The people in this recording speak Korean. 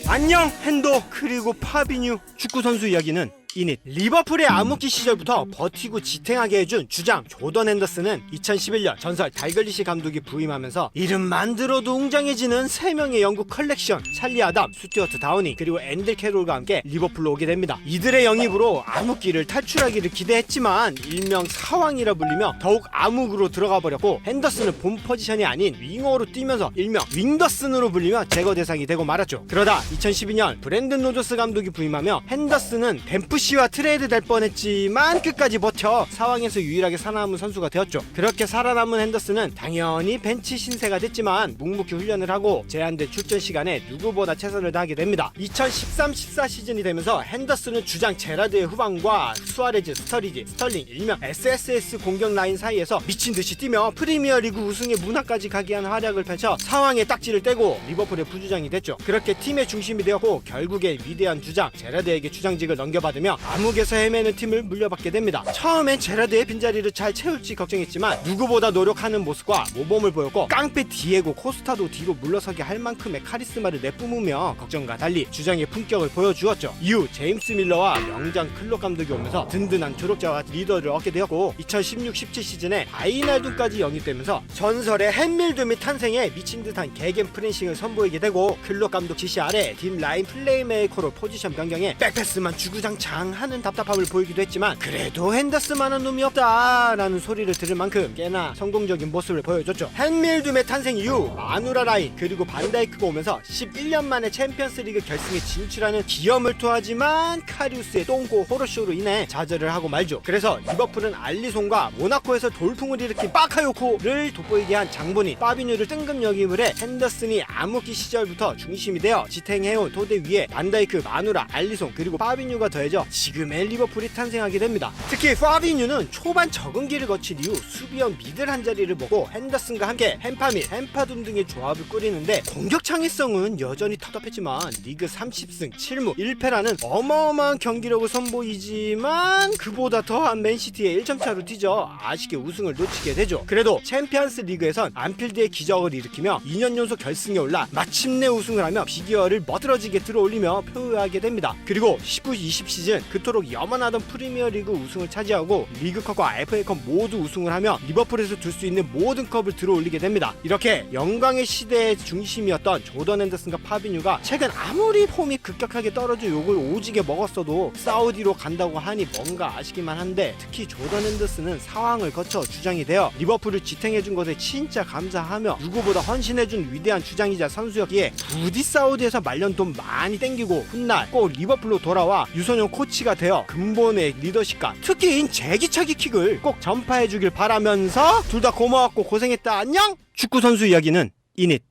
안녕 핸도 그리고 파비뉴. 축구선수 이야기는 이닛. 리버풀의 암흑기 시절부터 버티고 지탱하게 해준 주장 조던 핸더슨은 2011년 전설 달글리시 감독이 부임하면서 이름만 들어도 웅장해지는 3명의 영국 컬렉션 찰리 아담, 스튜어트 다우닝 그리고 앤들 캐롤과 함께 리버풀로 오게 됩니다. 이들의 영입으로 암흑기를 탈출하기를 기대했지만 일명 사왕이라 불리며 더욱 암흑으로 들어가 버렸고, 핸더슨은 본 포지션이 아닌 윙어로 뛰면서 일명 윙더슨으로 불리며 제거 대상이 되고 말았죠. 그러다 2012년 브랜든 로저스 감독이 부임하며 핸더슨은 댐프시와 트레이드 될 뻔했지만 끝까지 버텨 사왕에서 유일하게 살아남은 선수가 되었죠. 그렇게 살아남은 핸더슨은 당연히 벤치 신세가 됐지만 묵묵히 훈련을 하고 제한된 출전 시간에 누구보다 최선을 다하게 됩니다. 2013-14 시즌이 되면서 핸더슨은 주장 제라드의 후방과 수아레즈, 스터리지, 스털링 일명 SSS 공격 라인 사이에서 미친듯이 뛰며 프리미어리그 우승의 문화까지 가게 한 활약을 펼쳐 사왕의 딱지를 떼고 리버풀의 부주장이 됐죠. 그렇게 팀의 중심이 되었고 결국에 위대한 주장 제라드에게 주장직을 넘겨받으며 암흑에서 헤매는 팀을 물려받게 됩니다. 처음엔 제라드의 빈자리를 잘 채울지 걱정했지만 누구보다 노력하는 모습과 모범을 보였고, 깡패 디에고 코스타도 뒤로 물러서게 할 만큼의 카리스마를 내뿜으며 걱정과 달리 주장의 품격을 보여주었죠. 이후 제임스 밀러와 명장 클럽 감독이 오면서 든든한 조력자와 리더를 얻게 되었고, 2016-17 시즌에 바이날둠까지 영입되면서 전설의 헨밀둠이 탄생에 미친듯한 개겐 프레싱을 선보이게 되고, 클럽 감독 지시 아래 딥 라인 플레이메이커로 포지션 변경해 백패스만 주구장창하는 답답함을 보이기도 했지만 그래도 핸더슨만한 놈이 없다라는 소리를 들을 만큼 꽤나 성공적인 모습을 보여줬죠. 헨밀둠의 탄생 이후 마누라 라인 그리고 반다이크가 오면서 11년 만에 챔피언스리그 결승에 진출하는 기염을 토하지만 카리우스의 똥꼬 호러쇼로 인해 좌절을 하고 말죠. 그래서 리버풀은 알리송과 모나코에서 돌풍을 일으킨 바카요코를 돋보이게 한 장본인 파비뉴를 뜬금 역임을 해 핸더슨이 암흑기 시절부터 중심이 되어 지탱해온 토대 위에 반다이크, 마누라, 알리송 그리고 파비뉴가 더해져 지금의 리버풀이 탄생하게 됩니다. 특히 파비뉴는 초반 적응기를 거친 이후 수비형 미들 한 자리를 먹고 핸더슨과 함께 햄파 및 햄파둠 등의 조합을 꾸리는데 공격 창의성은 여전히 터프했지만 리그 30승 7무 1패라는 어마어마한 경기력을 선보이지만 그보다 더한 맨시티의 1점 차로 뒤져 아쉽게 우승을 놓치게 되죠. 그래도 챔피언스 리그에선 안필드의 기적을 일으키며 2년 연속 결승에 올라 마침내 우승을 하며 비기어를 멋들어지게 들어올리며 표효하게 됩니다. 그리고 19-20 시즌 그토록 염원하던 프리미어리그 우승을 차지하고 리그컵과 FA컵 모두 우승을 하며 리버풀에서 둘 수 있는 모든 컵을 들어올리게 됩니다. 이렇게 영광의 시대의 중심이었던 조던 핸더슨과 파비뉴가 최근 아무리 폼이 급격하게 떨어져 욕을 오지게 먹었어도 사우디로 간다고 하니 뭔가 아쉽기만 한데, 특히 조던 핸더슨은 상황을 거쳐 주장이 되어 리버풀을 지탱해준 것에 진짜 감사하며 누구보다 헌신해준 위대한 주장이자 선수였기에 부디 사우디에서 말년 돈 많이 땡기고 훗날 꼭 리버풀로 돌아와 유소년 코치가 되어 근본의 리더십과 특기인 제기차기 킥을 꼭 전파해주길 바라면서 둘 다 고마웠고 고생했다. 안녕. 축구선수 이야기는 이닛.